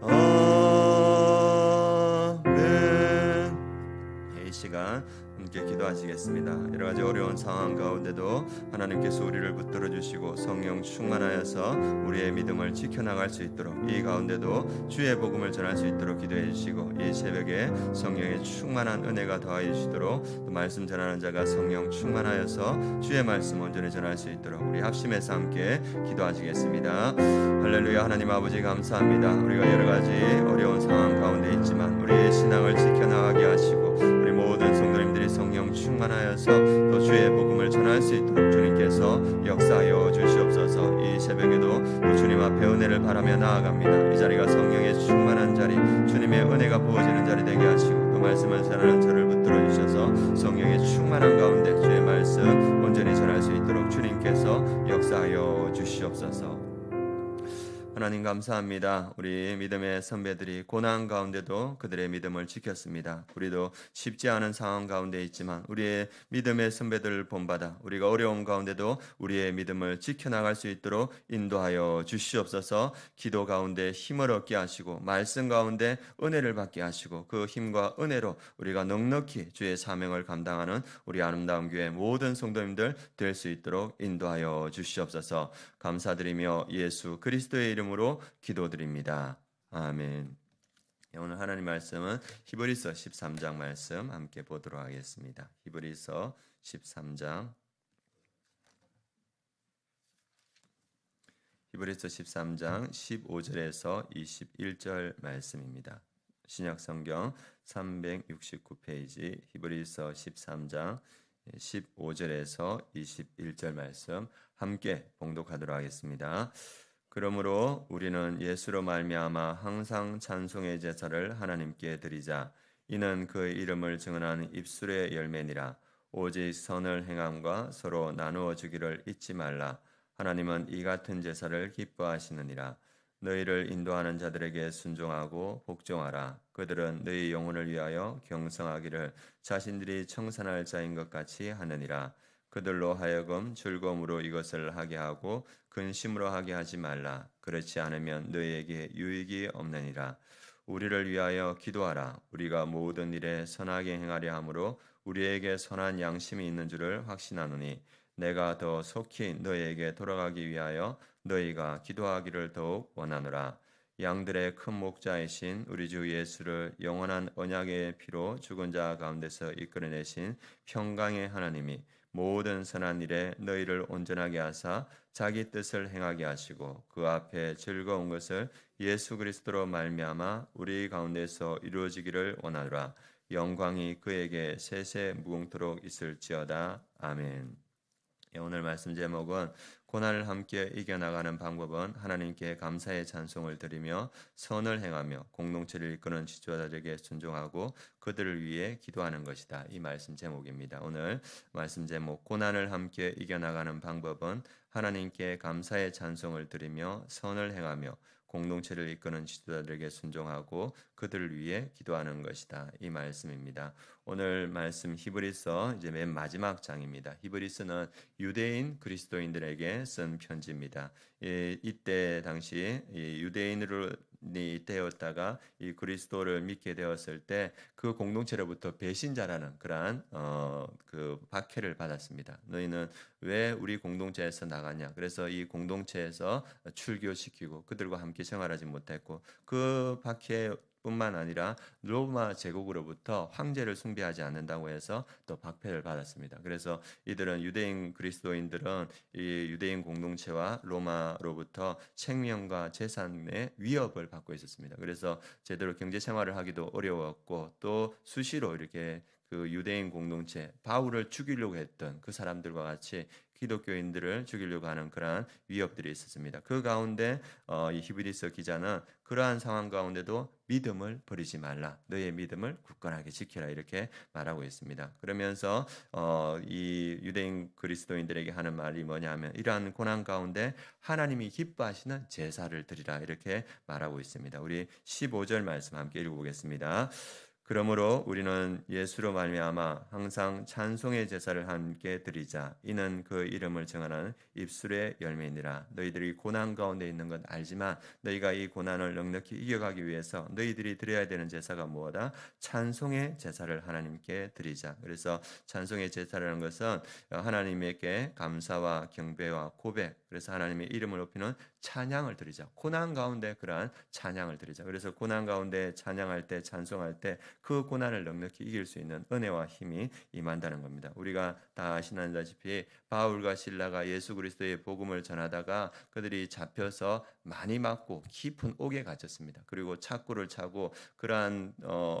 아멘. 이 시간 함께 기도하시겠습니다. 여러 가지 어려운 상황 가운데도 하나님께서 우리를 붙들어 주시고 성령 충만하여서 우리의 믿음을 지켜나갈 수 있도록, 이 가운데도 주의 복음을 전할 수 있도록 기도해 주시고, 이 새벽에 성령의 충만한 은혜가 더하여 주시도록, 또 말씀 전하는 자가 성령 충만하여서 주의 말씀 온전히 전할 수 있도록 우리 합심해서 함께 기도하시겠습니다. 할렐루야. 하나님 아버지 감사합니다. 우리가 여러 가지 어려운 상황 가운데 있지만 우리의 신앙을 지켜나가게 하시고, 우리 모든 성도님들이 성령 충만하여서 또 주의 복음을 전할 수 있도록 주님께서 역사하여 주시옵소서. 이 새벽에도 또 주님 앞에 은혜를 바라며 나아갑니다. 이 자리가 성령의 충만한 자리, 주님의 은혜가 부어지는 자리 되게 하시고, 또 말씀을 전하는 저를 붙들어 주셔서 성령의 충만한 가운데 주의 말씀 온전히 전할 수 있도록 주님께서 역사하여 주시옵소서. 하나님 감사합니다. 우리 믿음의 선배들이 고난 가운데도 그들의 믿음을 지켰습니다. 우리도 쉽지 않은 상황 가운데 있지만 우리의 믿음의 선배들을 본받아 우리가 어려운 가운데도 우리의 믿음을 지켜나갈 수 있도록 인도하여 주시옵소서. 기도 가운데 힘을 얻게 하시고, 말씀 가운데 은혜를 받게 하시고, 그 힘과 은혜로 우리가 넉넉히 주의 사명을 감당하는 우리 아름다운 교회 모든 성도님들 될 수 있도록 인도하여 주시옵소서. 감사드리며 예수 그리스도의 이름으로 기도드립니다. 아멘. 오늘 하나님 말씀은 히브리서 13장 말씀 함께 보도록 하겠습니다. 히브리서 13장 15절에서 21절 말씀입니다. 신약성경 369페이지 히브리서 13장 15절에서 21절 말씀 함께 봉독하도록 하겠습니다. 그러므로 우리는 예수로 말미암아 항상 찬송의 제사를 하나님께 드리자. 이는 그의 이름을 증언하는 입술의 열매니라. 오직 선을 행함과 서로 나누어 주기를 잊지 말라. 하나님은 이 같은 제사를 기뻐하시느니라. 너희를 인도하는 자들에게 순종하고 복종하라. 그들은 너희 영혼을 위하여 경성하기를 자신들이 청산할 자인 것 같이 하느니라. 그들로 하여금 즐거움으로 이것을 하게 하고 근심으로 하게 하지 말라. 그렇지 않으면 너희에게 유익이 없느니라. 우리를 위하여 기도하라. 우리가 모든 일에 선하게 행하려 함으로 우리에게 선한 양심이 있는 줄을 확신하노니, 내가 더 속히 너희에게 돌아가기 위하여 너희가 기도하기를 더욱 원하노라. 양들의 큰 목자이신 우리 주 예수를 영원한 언약의 피로 죽은 자 가운데서 이끌어내신 평강의 하나님이 모든 선한 일에 너희를 온전하게 하사 자기 뜻을 행하게 하시고, 그 앞에 즐거운 것을 예수 그리스도로 말미암아 우리 가운데서 이루어지기를 원하노라. 영광이 그에게 세세 무궁토록 있을지어다. 아멘. 오늘 말씀 제목은 고난을 함께 이겨나가는 방법은 하나님께 감사의 찬송을 드리며 선을 행하며 공동체를 이끄는 지도자들에게 순종하고 그들을 위해 기도하는 것이다. 이 말씀 제목입니다. 오늘 말씀 제목, 고난을 함께 이겨나가는 방법은 하나님께 감사의 찬송을 드리며 선을 행하며 공동체를 이끄는 지도자들에게 순종하고 그들을 위해 기도하는 것이다. 이 말씀입니다. 오늘 말씀 히브리서 이제 맨 마지막 장입니다. 히브리서는 유대인 그리스도인들에게 쓴 편지입니다. 이때 당시 유대인으로 되었다가 이 그리스도를 믿게 되었을 때 그 공동체로부터 배신자라는 그러한 그 박해를 받았습니다. 너희는 왜 우리 공동체에서 나가냐? 그래서 이 공동체에서 출교시키고 그들과 함께 생활하지 못했고, 그 박해 뿐만 아니라 로마 제국으로부터 황제를 숭배하지 않는다고 해서 또 박해를 받았습니다. 그래서 이들은 유대인 그리스도인들은 이 유대인 공동체와 로마로부터 생명과 재산의 위협을 받고 있었습니다. 그래서 제대로 경제 생활을 하기도 어려웠고, 또 수시로 이렇게 그 유대인 공동체, 바울을 죽이려고 했던 그 사람들과 같이 기독교인들을 죽이려고 하는 그러한 위협들이 있었습니다. 그 가운데 이 히브리서 기자는 그러한 상황 가운데도 믿음을 버리지 말라, 너의 믿음을 굳건하게 지켜라, 이렇게 말하고 있습니다. 그러면서 이 유대인 그리스도인들에게 하는 말이 뭐냐면, 이러한 고난 가운데 하나님이 기뻐하시는 제사를 드리라, 이렇게 말하고 있습니다. 우리 15절 말씀 함께 읽어보겠습니다. 그러므로 우리는 예수로 말미암아 항상 찬송의 제사를 함께 드리자. 이는 그 이름을 정하는 입술의 열매니라. 너희들이 고난 가운데 있는 건 알지만 너희가 이 고난을 넉넉히 이겨가기 위해서 너희들이 드려야 되는 제사가 무엇이다? 찬송의 제사를 하나님께 드리자. 그래서 찬송의 제사라는 것은 하나님에게 감사와 경배와 고백, 그래서 하나님의 이름을 높이는 찬양을 드리자. 고난 가운데 그러한 찬양을 드리자. 그래서 고난 가운데 찬양할 때, 찬송할 때 그 고난을 넉넉히 이길 수 있는 은혜와 힘이 임한다는 겁니다. 우리가 다 아시다시피 바울과 실라가 예수 그리스도의 복음을 전하다가 그들이 잡혀서 많이 맞고 깊은 옥에 갇혔습니다. 그리고 착고를 차고 그러한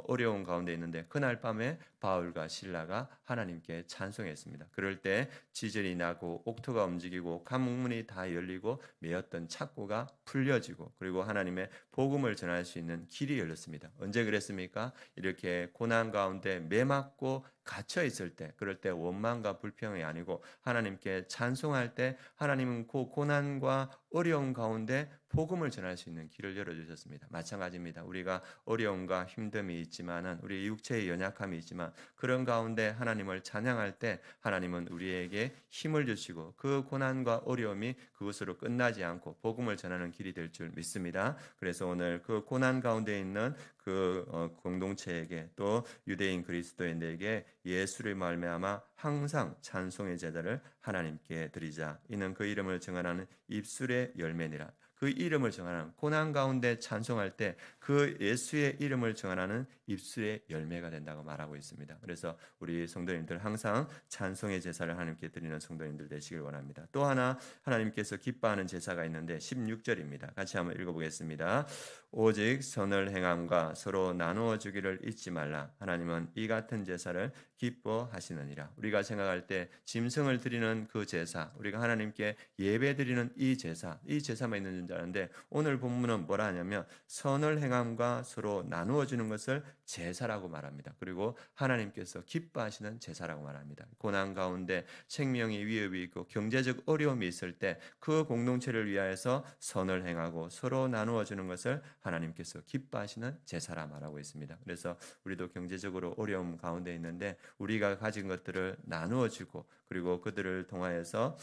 어려운 가운데 있는데 그날 밤에 바울과 실라가 하나님께 찬송했습니다. 그럴 때 지절이 나고 옥토가 움직이고 감문이 다 열리고 메었던 착고가 풀려지고 그리고 하나님의 복음을 전할 수 있는 길이 열렸습니다. 언제 그랬습니까? 이렇게 고난 가운데 매맞고 갇혀 있을 때, 그럴 때 원망과 불평이 아니고 하나님께 찬송할 때 하나님은 그 고난과 어려움 가운데 복음을 전할 수 있는 길을 열어주셨습니다. 마찬가지입니다. 우리가 어려움과 힘듦이 있지만은 우리 육체의 연약함이 있지만 그런 가운데 하나님을 찬양할 때 하나님은 우리에게 힘을 주시고 그 고난과 어려움이 그것으로 끝나지 않고 복음을 전하는 길이 될 줄 믿습니다. 그래서 오늘 그 고난 가운데 있는 그 공동체에게 또 유대인 그리스도인들에게 예수를 말미암아 항상 찬송의 제사를 하나님께 드리자. 이는 그 이름을 증언하는 입술의 열매니라. 그 이름을 증언하는 고난 가운데 찬송할 때 그 예수의 이름을 증언하는 입술의 열매가 된다고 말하고 있습니다. 그래서 우리 성도님들 항상 찬송의 제사를 하나님께 드리는 성도님들 되시길 원합니다. 또 하나 하나님께서 기뻐하는 제사가 있는데 16절입니다. 같이 한번 읽어보겠습니다. 오직 선을 행함과 서로 나누어 주기를 잊지 말라. 하나님은 이 같은 제사를 기뻐하시느니라. 우리가 생각할 때 짐승을 드리는 그 제사, 우리가 하나님께 예배 드리는 이 제사만 있는 줄 아는데 오늘 본문은 뭐라 하냐면 선을 행함과 서로 나누어 주는 것을 제사라고 말합니다. 그리고 하나님께서 기뻐하시는 제사라고 말합니다. 고난 가운데 생명의 위협이 있고 경제적 어려움이 있을 때 그 공동체를 위하여서 선을 행하고 서로 나누어 주는 것을 하나님께서 기뻐하시는 제사라 말하고 있습니다. 그래서 우리도 경제적으로 어려움 가운데 있는데 우리가 가진 것들을 나누어 주고 그리고 그들을 통하여서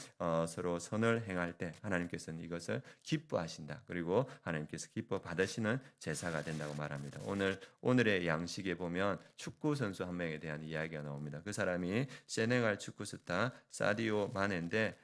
서로 선을 행할 때 하나님께서는 이것을 기뻐하신다. 그리고 하나님께서 기뻐 받으시는 제사가 된다고 말합니다. 오늘의 양식에 보면 축구 선수 한 명에 대한 이야기가 나옵니다. 그 사람이 세네갈 축구 스타 사디오 마네인데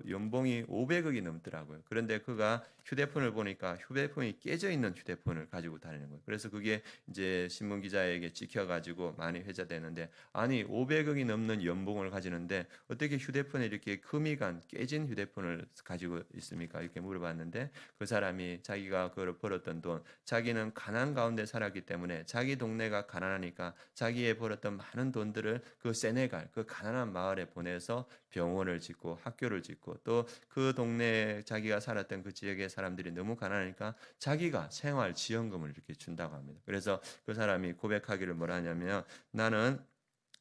연봉이 500억이 넘더라고요. 그런데 그가 휴대폰을 보니까 휴대폰이 깨져 있는 휴대폰을 가지고 다니는 거예요. 그래서 그게 이제 신문 기자에게 찍혀가지고 많이 회자되는데 아니 500억이 넘는 연봉을 가지는데 어떻게 휴대폰에 이렇게 금이 간 깨진 휴대폰을 가지고 있습니까? 이렇게 물어봤는데 그 사람이 자기가 그걸 벌었던 돈, 자기는 가난 가운데 살았기 때문에 자기 동네가 가난하니까 자기의 벌었던 많은 돈들을 그 세네갈 그 가난한 마을에 보내서 병원을 짓고 학교를 짓고 또 그 동네에 자기가 살았던 그 지역의 사람들이 너무 가난하니까 자기가 생활 지원금을 이렇게 준다고 합니다. 그래서 그 사람이 고백하기를 뭐라 하냐면 나는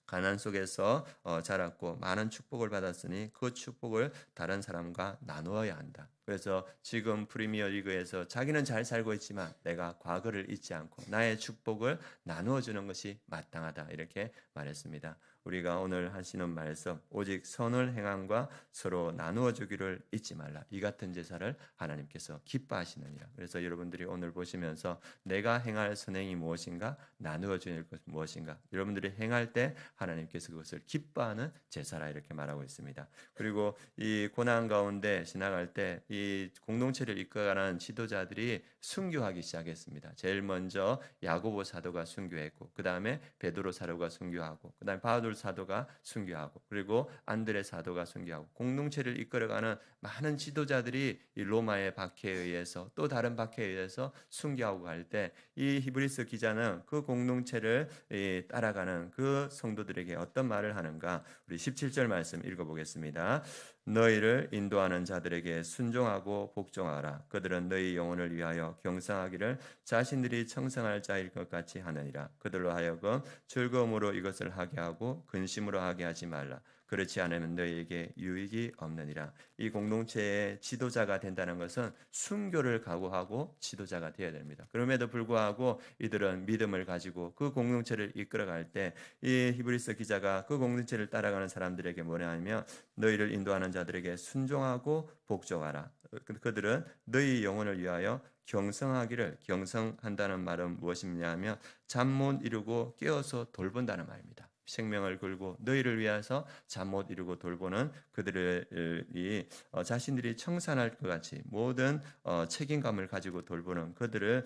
가난 속에서 자랐고 많은 축복을 받았으니 그 축복을 다른 사람과 나누어야 한다. 그래서 지금 프리미어 리그에서 자기는 잘 살고 있지만 내가 과거를 잊지 않고 나의 축복을 나누어 주는 것이 마땅하다. 이렇게 말했습니다. 우리가 오늘 하시는 말씀 오직 선을 행함과 서로 나누어 주기를 잊지 말라. 이 같은 제사를 하나님께서 기뻐하시느니라. 그래서 여러분들이 오늘 보시면서 내가 행할 선행이 무엇인가 나누어 주는 것이 무엇인가 여러분들이 행할 때 하나님께서 그것을 기뻐하는 제사라 이렇게 말하고 있습니다. 그리고 이 고난 가운데 지나갈 때 이 공동체를 이끌어가는 지도자들이 순교하기 시작했습니다. 제일 먼저 야고보 사도가 순교했고 그 다음에 베드로 사도가 순교하고 그 다음에 바울 사도가 순교하고 그리고 안드레 사도가 순교하고 공동체를 이끌어가는 많은 지도자들이 이 로마의 박해에 의해서 또 다른 박해에 의해서 순교하고 갈 때 이 히브리서 기자는 그 공동체를 따라가는 그 성도들에게 어떤 말을 하는가 우리 17절 말씀 읽어보겠습니다. 너희를 인도하는 자들에게 순종하고 복종하라. 그들은 너희 영혼을 위하여 경성하기를 자신들이 청성할 자일 것 같이 하느니라. 그들로 하여금 즐거움으로 이것을 하게 하고 근심으로 하게 하지 말라. 그렇지 않으면 너희에게 유익이 없느니라. 이 공동체의 지도자가 된다는 것은 순교를 각오하고 지도자가 되어야 됩니다. 그럼에도 불구하고 이들은 믿음을 가지고 그 공동체를 이끌어갈 때 이 히브리서 기자가 그 공동체를 따라가는 사람들에게 뭐냐 하면 너희를 인도하는 자들에게 순종하고 복종하라. 그들은 너희 영혼을 위하여 경성하기를, 경성한다는 말은 무엇이냐 하면 잠 못 이루고 깨어서 돌본다는 말입니다. 생명을 걸고 너희를 위해서 잠 못 이루고 돌보는 그들이 자신들이 청산할 것 같이 모든 책임감을 가지고 돌보는 그들을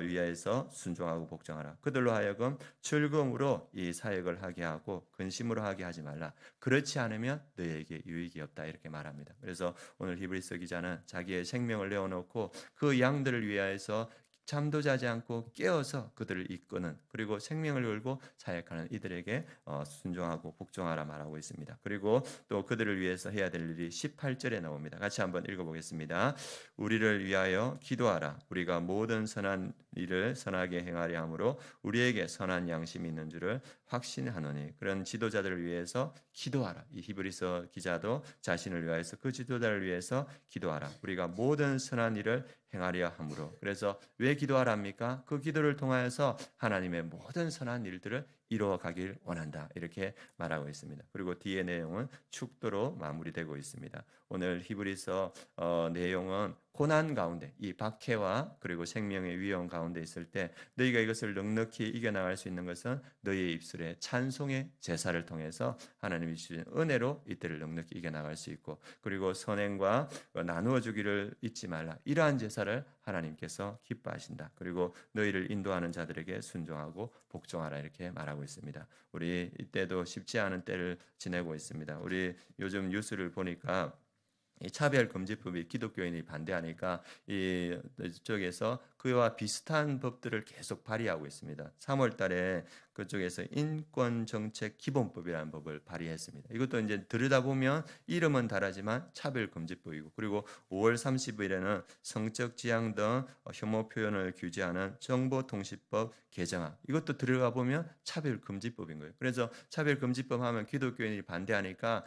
위하여서 순종하고 복종하라. 그들로 하여금 즐거움으로 이 사역을 하게 하고 근심으로 하게 하지 말라. 그렇지 않으면 너희에게 유익이 없다, 이렇게 말합니다. 그래서 오늘 히브리서 기자는 자기의 생명을 내어놓고 그 양들을 위하여서 잠도 자지 않고 깨어서 그들을 이끄는, 그리고 생명을 걸고 사역하는 이들에게 순종하고 복종하라 말하고 있습니다. 그리고 또 그들을 위해서 해야 될 일이 18절에 나옵니다. 같이 한번 읽어보겠습니다. 우리를 위하여 기도하라. 우리가 모든 선한 일을 선하게 행하려 함으로 우리에게 선한 양심이 있는 줄을 확신하노니. 그런 지도자들을 위해서 기도하라. 이 히브리서 기자도 자신을 위하여서 그 지도자를 위해서 기도하라. 우리가 모든 선한 일을 행하려 함으로. 그래서 왜 기도하랍니까? 그 기도를 통하여서 하나님의 모든 선한 일들을 이루어 가길 원한다, 이렇게 말하고 있습니다. 그리고 뒤의 내용은 축도로 마무리되고 있습니다. 오늘 히브리서 내용은 고난 가운데, 이 박해와 그리고 생명의 위험 가운데 있을 때 너희가 이것을 넉넉히 이겨나갈 수 있는 것은 너희의 입술에 찬송의 제사를 통해서 하나님이 주신 은혜로 이때를 넉넉히 이겨나갈 수 있고, 그리고 선행과 나누어 주기를 잊지 말라. 이러한 제사를 하나님께서 기뻐하신다. 그리고 너희를 인도하는 자들에게 순종하고 복종하라, 이렇게 말하고 있습니다. 우리 이때도 쉽지 않은 때를 지내고 있습니다. 우리 요즘 뉴스를 보니까 이 차별금지법이 기독교인이 반대하니까 이쪽에서 그와 비슷한 법들을 계속 발의하고 있습니다. 3월 달에 그쪽에서 인권정책기본법이라는 법을 발의했습니다. 이것도 이제 들여다보면 이름은 다르지만 차별금지법이고, 그리고 5월 30일에는 성적 지향 등 혐오 표현을 규제하는 정보통신법 개정안, 이것도 들어가 보면 차별금지법인 거예요. 그래서 차별금지법 하면 기독교인이 반대하니까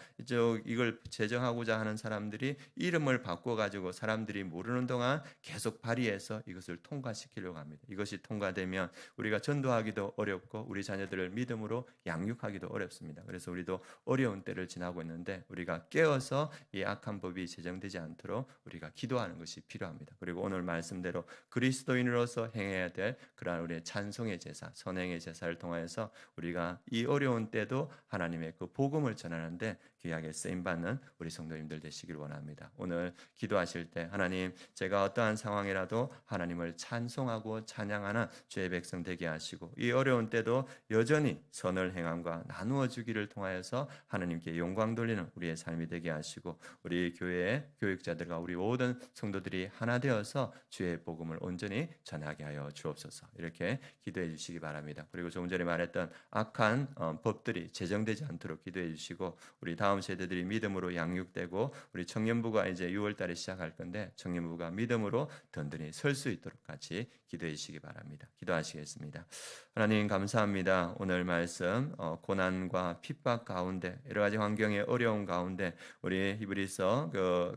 이걸 제정하고자 하는 사람들이 이름을 바꿔가지고 사람들이 모르는 동안 계속 발의해서 이것을 통과시키려고 합니다. 이것이 통과되면 우리가 전도하기도 어렵고 우리 자녀들을 믿음으로 양육하기도 어렵습니다. 그래서 우리도 어려운 때를 지나고 있는데 우리가 깨어서 이 악한 법이 제정되지 않도록 우리가 기도하는 것이 필요합니다. 그리고 오늘 말씀대로 그리스도인으로서 행해야 될 그러한 우리의 찬송의 제사, 선행의 제사를 통하여서 우리가 이 어려운 때도 하나님의 그 복음을 전하는데 귀하게 쓰임받는 우리 성도님들 되시길 원합니다. 오늘 기도하실 때 하나님, 제가 어떠한 상황이라도 하나님을 찬송하고 찬양하는 주의 백성 되게 하시고, 이 어려운 때도 여전히 선을 행함과 나누어 주기를 통하여서 하나님께 영광 돌리는 우리의 삶이 되게 하시고, 우리 교회의 교육자들과 우리 모든 성도들이 하나 되어서 주의 복음을 온전히 전하게 하여 주옵소서, 이렇게 기도해 주시기 바랍니다. 그리고 조금 전에 말했던 악한 법들이 제정되지 않도록 기도해 주시고, 우리 다음 세대들이 믿음으로 양육되고, 우리 청년부가 이제 6월 달에 시작할 건데 청년부가 믿음으로 든든히 설 수 있도록 같이 기도해 주시기 바랍니다. 기도하시겠습니다. 하나님 감사합니다. 오늘 말씀 고난과 핍박 가운데, 여러 가지 환경의 어려운 가운데 우리 히브리서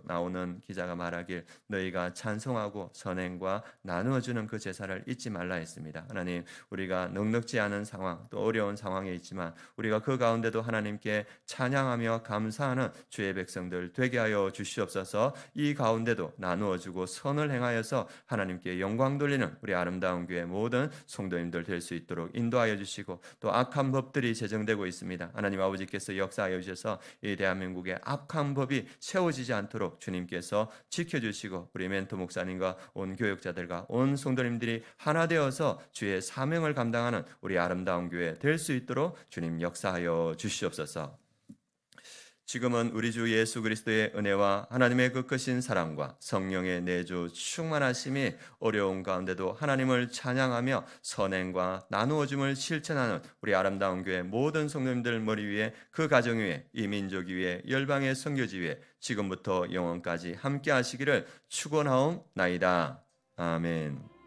나오는 기자가 말하길 너희가 찬송하고 선행과 나누어주는 그 제사를 잊지 말라 했습니다. 하나님, 우리가 넉넉지 않은 상황, 또 어려운 상황에 있지만 우리가 그 가운데도 하나님께 찬양하며 감사하는 주의 백성들 되게 하여 주시옵소서. 이 가운데도 나누어주고 선을 행하여서 하나님께 영광 돌리는 우리 아름다운 교회 모든 성도님들 될 수 있도록 인도하여 주시고, 또 악한 법들이 제정되고 있습니다. 하나님 아버지께서 역사하여 주셔서 이 대한민국의 악한 법이 세워지지 않도록 주님께서 지켜주시고, 우리 멘토 목사님과 온 교역자들과 온 성도님들이 하나 되어서 주의 사명을 감당하는 우리 아름다운 교회 될 수 있도록 주님 역사하여 주시옵소서. 지금은 우리 주 예수 그리스도의 은혜와 하나님의 그 크신 사랑과 성령의 내주 충만하심이 어려운 가운데도 하나님을 찬양하며 선행과 나누어줌을 실천하는 우리 아름다운 교회 모든 성도님들 머리 위에, 그 가정 위에, 이 민족 위에, 열방의 선교지 위에 지금부터 영원까지 함께 하시기를 축원하옵나이다. 아멘.